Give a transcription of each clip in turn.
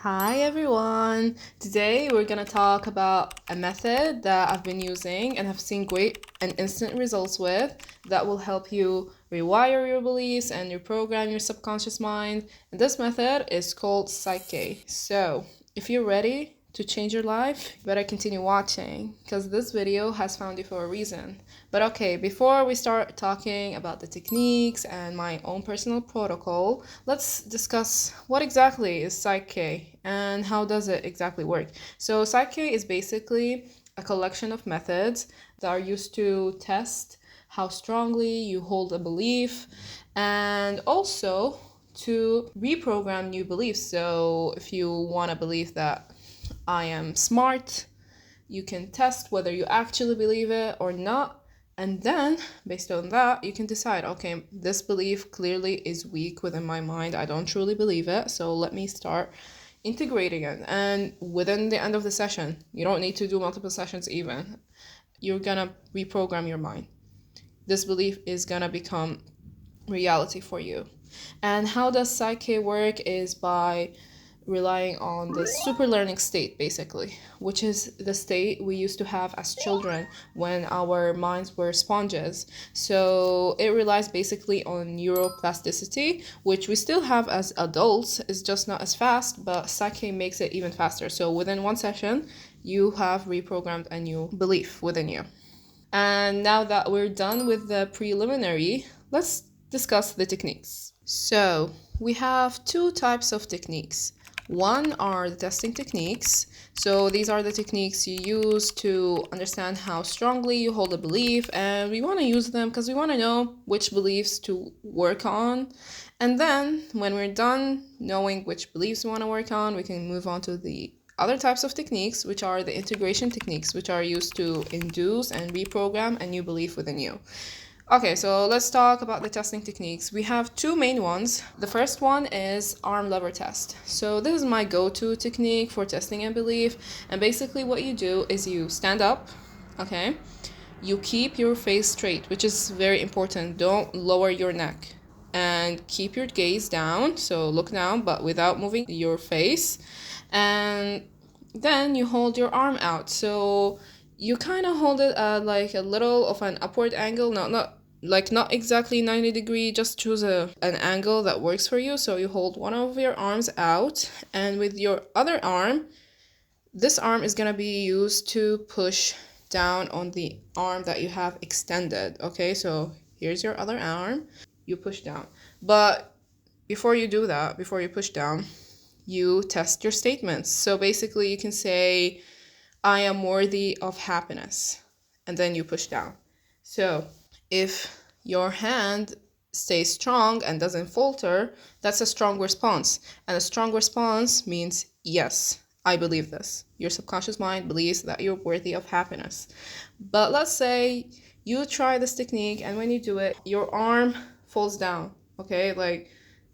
Hi everyone! Today we're gonna talk about a method that I've been using and have seen great and instant results with that will help you rewire your beliefs and reprogram your subconscious mind. And this method is called PSYCH. So, if you're ready to change your life, you better continue watching because this video has found you for a reason. But okay, before we start talking about the techniques and my own personal protocol, let's discuss what exactly is PSYCH and how does it exactly work. So PSYCH is basically a collection of methods that are used to test how strongly you hold a belief and also to reprogram new beliefs. So if you want to believe that I am smart, you can test whether you actually believe it or not. And then, based on that, you can decide, okay, this belief clearly is weak within my mind. I don't truly believe it. So let me start integrating it. And within the end of the session, you don't need to do multiple sessions even. You're gonna reprogram your mind. This belief is gonna become reality for you. And how does PSYCH work is by relying on the super learning state, basically, which is the state we used to have as children when our minds were sponges. So it relies basically on neuroplasticity, which we still have as adults. It's just not as fast, but PSYCH makes it even faster. So within one session, you have reprogrammed a new belief within you. And now that we're done with the preliminary, let's discuss the techniques. So we have two types of techniques. One are the testing techniques. So these are the techniques you use to understand how strongly you hold a belief, and we want to use them because we want to know which beliefs to work on. And then when we're done knowing which beliefs we want to work on, we can move on to the other types of techniques, which are the integration techniques, which are used to induce and reprogram a new belief within you. Okay, so let's talk about the testing techniques. We have two main ones. The first one is arm lever test. So this is my go-to technique for testing a belief. And basically what you do is you stand up, okay? You keep your face straight, which is very important. Don't lower your neck. And keep your gaze down, so look down, but without moving your face. And then you hold your arm out. So you kind of hold it at like a little of an upward angle, not exactly 90 degree, just choose an angle that works for you. So you hold one of your arms out, and with your other arm, this arm is going to be used to push down on the arm that you have extended. Okay, so here's your other arm, you push down. But before you do that, before you push down, you test your statements. So basically you can say, I am worthy of happiness, and then you push down. So if your hand stays strong and doesn't falter, that's a strong response. And a strong response means, yes, I believe this. Your subconscious mind believes that you're worthy of happiness. But let's say you try this technique, and when you do it, your arm falls down, okay? Like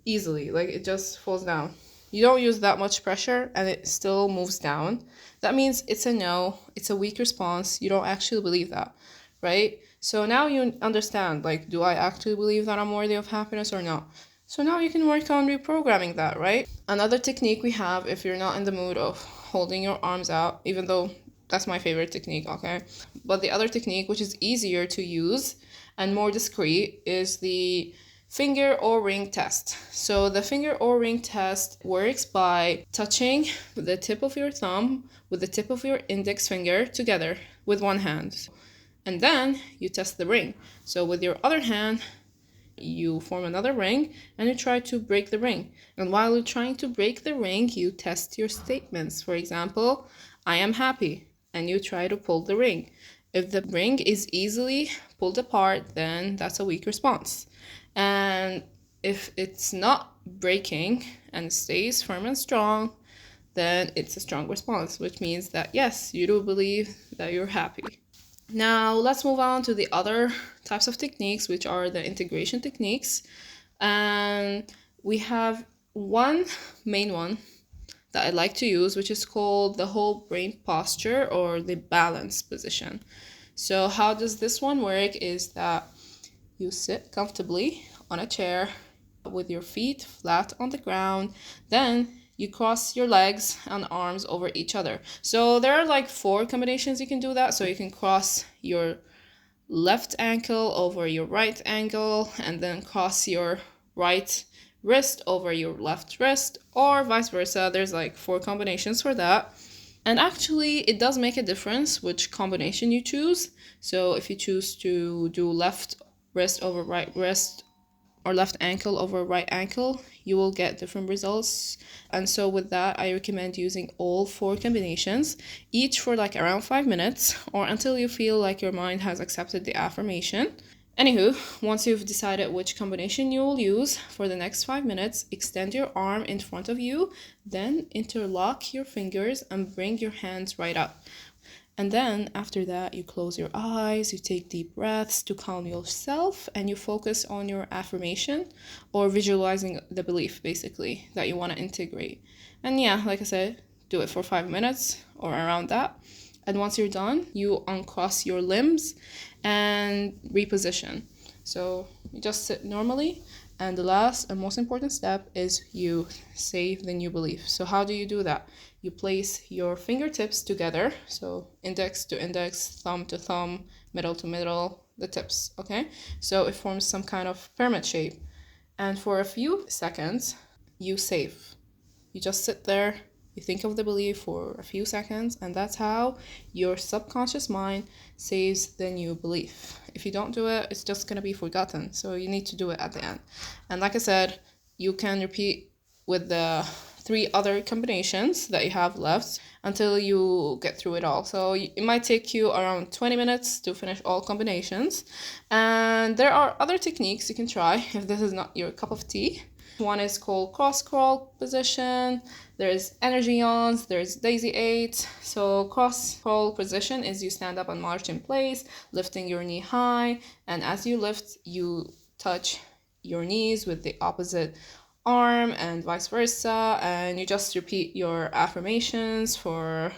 easily, like it just falls down. You don't use that much pressure and it still moves down. That means it's a no, it's a weak response. You don't actually believe that, right? So now you understand, like, do I actually believe that I'm worthy of happiness or not? So now you can work on reprogramming that, right? Another technique we have, if you're not in the mood of holding your arms out, even though that's my favorite technique, okay? But the other technique, which is easier to use and more discreet, is the finger or ring test. So the finger or ring test works by touching the tip of your thumb with the tip of your index finger together with one hand. And then you test the ring. So with your other hand, you form another ring and you try to break the ring. And while you're trying to break the ring, you test your statements. For example, I am happy, and you try to pull the ring. If the ring is easily pulled apart, then that's a weak response. And if it's not breaking and stays firm and strong, then it's a strong response, which means that yes, you do believe that you're happy. Now let's move on to the other types of techniques, which are the integration techniques. And we have one main one that I like to use, which is called the whole brain posture or the balance position. So how does this one work is that you sit comfortably on a chair with your feet flat on the ground. Then you cross your legs and arms over each other. So there are like 4 combinations you can do that. So you can cross your left ankle over your right ankle, and then cross your right wrist over your left wrist, or vice versa. There's like 4 combinations for that. And actually, it does make a difference which combination you choose. So if you choose to do left wrist over right wrist, or left ankle over right ankle, you will get different results. And so with that, I recommend using all 4 combinations, each for like around 5 minutes, or until you feel like your mind has accepted the affirmation. Anywho, once you've decided which combination you will use for the next 5 minutes, extend your arm in front of you, then interlock your fingers and bring your hands right up. And then after that, you close your eyes, you take deep breaths to calm yourself, and you focus on your affirmation, or visualizing the belief basically that you want to integrate. And yeah, like I said, do it for 5 minutes or around that. And once you're done, you uncross your limbs and reposition. So you just sit normally. And the last and most important step is you say the new belief. So how do you do that? You place your fingertips together. So index to index, thumb to thumb, middle to middle, the tips, okay? So it forms some kind of pyramid shape. And for a few seconds, you save. You just sit there, you think of the belief for a few seconds, and that's how your subconscious mind saves the new belief. If you don't do it, it's just going to be forgotten. So you need to do it at the end. And like I said, you can repeat with the 3 other combinations that you have left until you get through it all. So it might take you around 20 minutes to finish all combinations. And there are other techniques you can try if this is not your cup of tea. One is called cross crawl position. There's energy yawns, there's daisy 8. So cross crawl position is you stand up and march in place, lifting your knee high, and as you lift, you touch your knees with the opposite arm and vice versa, and you just repeat your affirmations for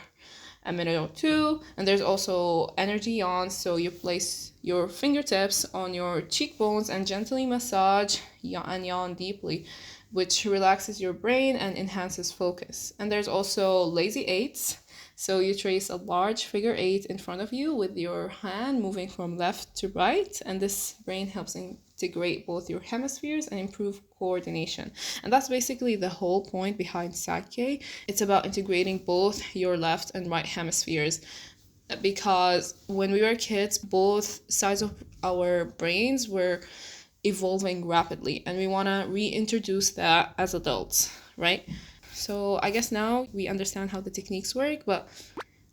a minute or 2. And there's also energy yawns, so you place your fingertips on your cheekbones and gently massage and yawn deeply, which relaxes your brain and enhances focus. And there's also lazy 8s. So you trace a large figure 8 in front of you with your hand moving from left to right, and this brain helps integrate both your hemispheres and improve coordination. And that's basically the whole point behind PSYCH. It's about integrating both your left and right hemispheres, because when we were kids, both sides of our brains were evolving rapidly, and we want to reintroduce that as adults, right? So I guess now we understand how the techniques work, but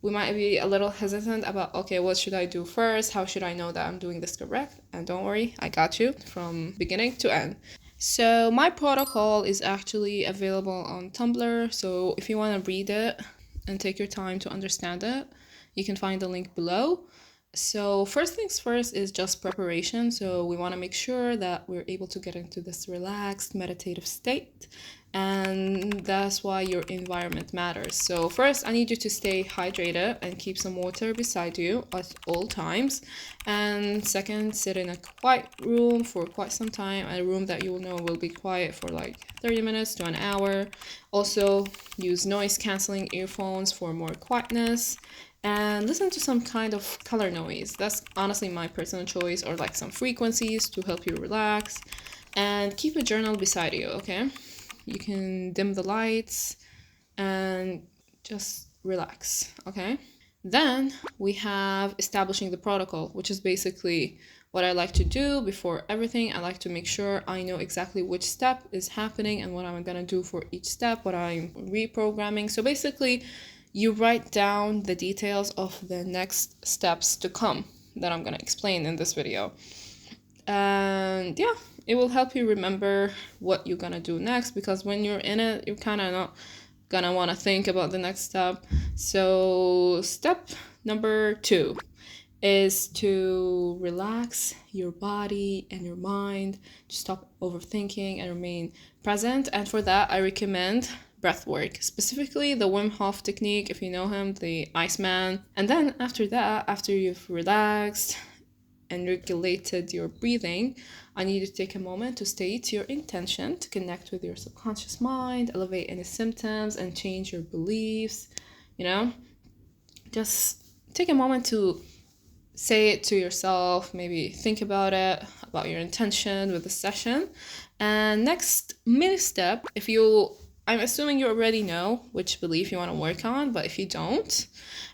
we might be a little hesitant about, okay, what should I do first? How should I know that I'm doing this correct? And don't worry, I got you from beginning to end. So my protocol is actually available on Tumblr. So if you want to read it and take your time to understand it, you can find the link below. So first things first is just preparation. So we want to make sure that we're able to get into this relaxed meditative state, and that's why your environment matters. So first, I need you to stay hydrated and keep some water beside you at all times. And second, sit in a quiet room for quite some time, a room that you will know will be quiet for like 30 minutes to an hour. Also, use noise canceling earphones for more quietness. And listen to some kind of color noise. That's honestly my personal choice, or like some frequencies to help you relax. And keep a journal beside you, okay? You can dim the lights and just relax, okay? Then we have establishing the protocol, which is basically what I like to do before everything. I like to make sure I know exactly which step is happening and what I'm gonna do for each step, what I'm reprogramming. So basically, you write down the details of the next steps to come that I'm gonna explain in this video. And yeah, it will help you remember what you're gonna do next, because when you're in it, you're kind of not gonna want to think about the next step. So step number 2 is to relax your body and your mind, to stop overthinking and remain present. And for that, I recommend breath work, specifically the Wim Hof technique, if you know him, the Iceman. And then after that, after you've relaxed, and regulated your breathing, I need you to take a moment to state your intention to connect with your subconscious mind, elevate any symptoms, and change your beliefs. Just take a moment to say it to yourself, maybe think about it, about your intention with the session. And next mini step, I'm assuming you already know which belief you want to work on, but if you don't,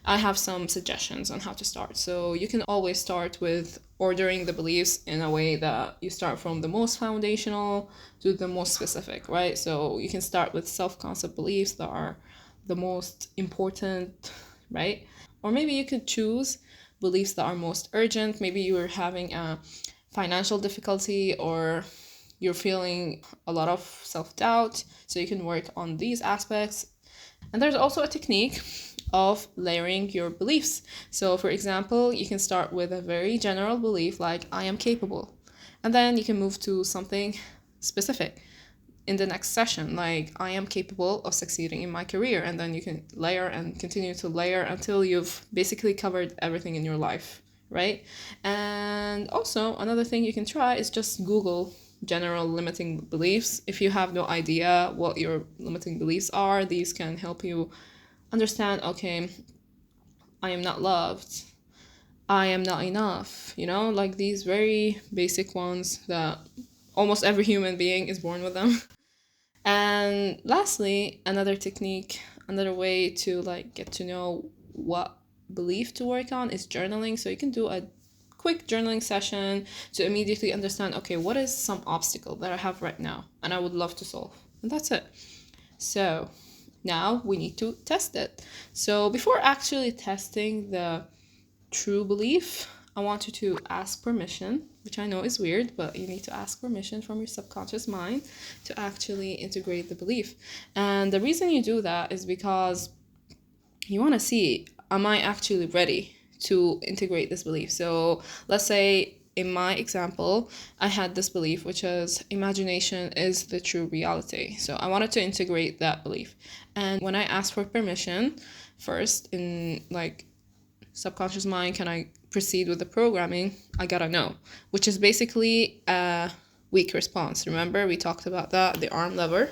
I have some suggestions on how to start. So you can always start with ordering the beliefs in a way that you start from the most foundational to the most specific, right? So you can start with self-concept beliefs that are the most important, right? Or maybe you could choose beliefs that are most urgent. Maybe you're having a financial difficulty or you're feeling a lot of self-doubt, so you can work on these aspects. And there's also a technique of layering your beliefs. So for example, you can start with a very general belief like I am capable, and then you can move to something specific in the next session, like I am capable of succeeding in my career, and then you can layer and continue to layer until you've basically covered everything in your life, right? And also another thing you can try is just Google general limiting beliefs. If you have no idea what your limiting beliefs are, these can help you understand, okay, I am not loved, I am not enough, like these very basic ones that almost every human being is born with them. And lastly, another technique, another way to like get to know what belief to work on is journaling. So you can do a quick journaling session to immediately understand, okay, what is some obstacle that I have right now and I would love to solve? And that's it. So now we need to test it. So before actually testing the true belief, I want you to ask permission, which I know is weird, but you need to ask permission from your subconscious mind to actually integrate the belief. And the reason you do that is because you want to see, am I actually ready to integrate this belief? So let's say in my example, I had this belief, which is imagination is the true reality. So I wanted to integrate that belief. And when I asked for permission first in like subconscious mind, can I proceed with the programming? I gotta know, which is basically a weak response. Remember, we talked about that, the arm lever.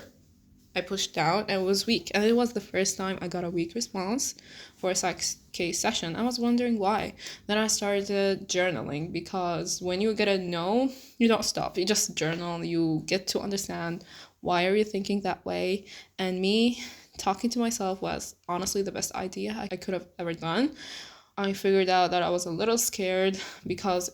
I pushed down and it was weak. And it was the first time I got a weak response for a PSYCH session. I was wondering why. Then I started journaling, because when you get a no, you don't stop. You just journal. You get to understand why are you thinking that way. And me talking to myself was honestly the best idea I could have ever done. I figured out that I was a little scared because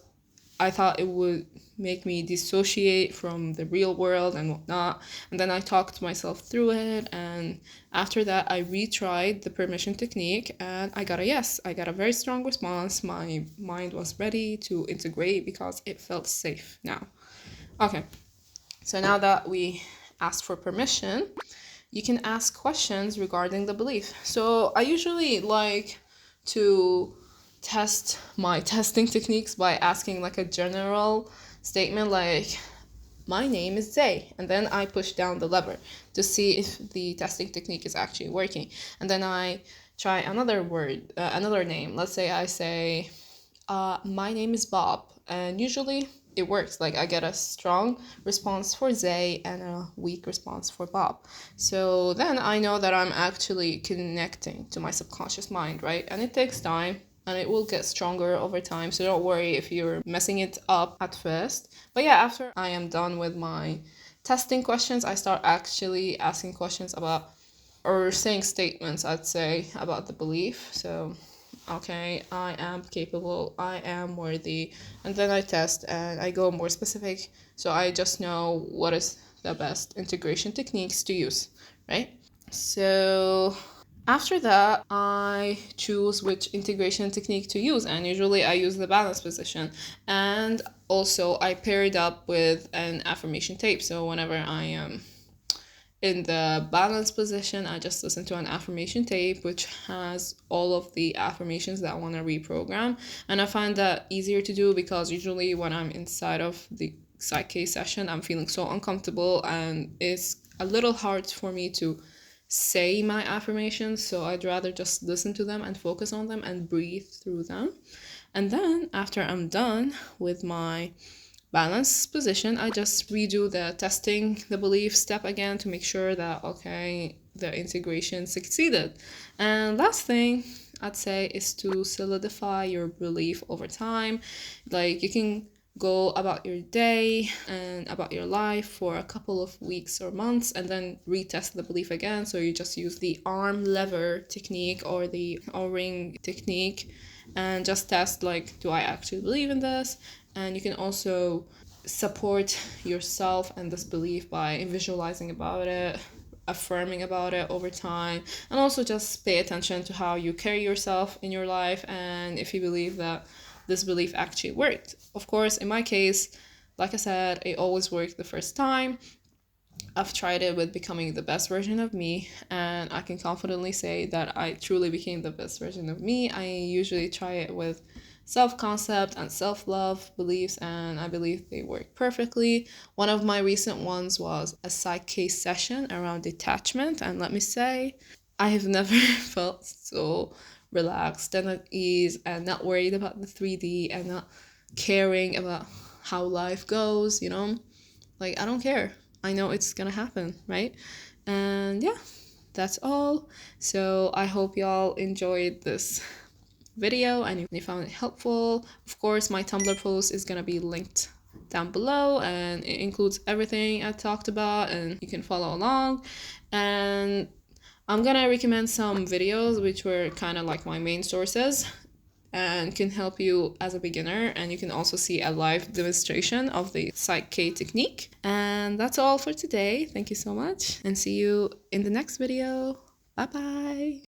I thought it would make me dissociate from the real world and whatnot. And then I talked myself through it. And after that, I retried the permission technique and I got a yes. I got a very strong response. My mind was ready to integrate because it felt safe now. Okay, so now that we asked for permission, you can ask questions regarding the belief. So I usually like to test my testing techniques by asking like a general statement like, my name is Zay, and then I push down the lever to see if the testing technique is actually working. And then I try another word, another name. Let's say I say, my name is Bob, and usually it works. Like I get a strong response for Zay and a weak response for Bob. So then I know that I'm actually connecting to my subconscious mind, right? And it takes time and it will get stronger over time. So don't worry if you're messing it up at first. But yeah, after I am done with my testing questions, I start actually asking questions about, or saying statements, I'd say, about the belief. So okay, I am capable, I am worthy, and then I test and I go more specific, so I just know what is the best integration techniques to use, right? So after that, I choose which integration technique to use, and usually I use the balance position. And also I pair it up with an affirmation tape, so whenever I am in the balance position, I just listen to an affirmation tape which has all of the affirmations that I want to reprogram. And I find that easier to do because usually when I'm inside of the PSYCH session, I'm feeling so uncomfortable and it's a little hard for me to say my affirmations. So I'd rather just listen to them and focus on them and breathe through them. And then after I'm done with my balance position, I just redo the testing the belief step again to make sure that, okay, the integration succeeded. And last thing I'd say is to solidify your belief over time. Like, you can go about your day and about your life for a couple of weeks or months and then retest the belief again. So you just use the arm lever technique or the O-ring technique and just test, like, do I actually believe in this? And you can also support yourself and this belief by visualizing about it, affirming about it over time, and also just pay attention to how you carry yourself in your life and if you believe that this belief actually worked. Of course, in my case, like I said, it always worked the first time. I've tried it with becoming the best version of me, and I can confidently say that I truly became the best version of me. I usually try it with self-concept and self-love beliefs, and I believe they work perfectly. One of my recent ones was a PSYCH session around detachment, and let me say, I have never felt so relaxed and at ease and not worried about the 3D and not caring about how life goes, you know? Like, I don't care. I know it's gonna happen, right? And yeah, that's all. So I hope y'all enjoyed this video and you found it helpful. Of course, my Tumblr post is gonna be linked down below and it includes everything I talked about and you can follow along. And I'm gonna recommend some videos which were kind of like my main sources and can help you as a beginner, and you can also see a live demonstration of the PSYCH technique. And that's all for today. Thank you so much and see you in the next video. Bye bye.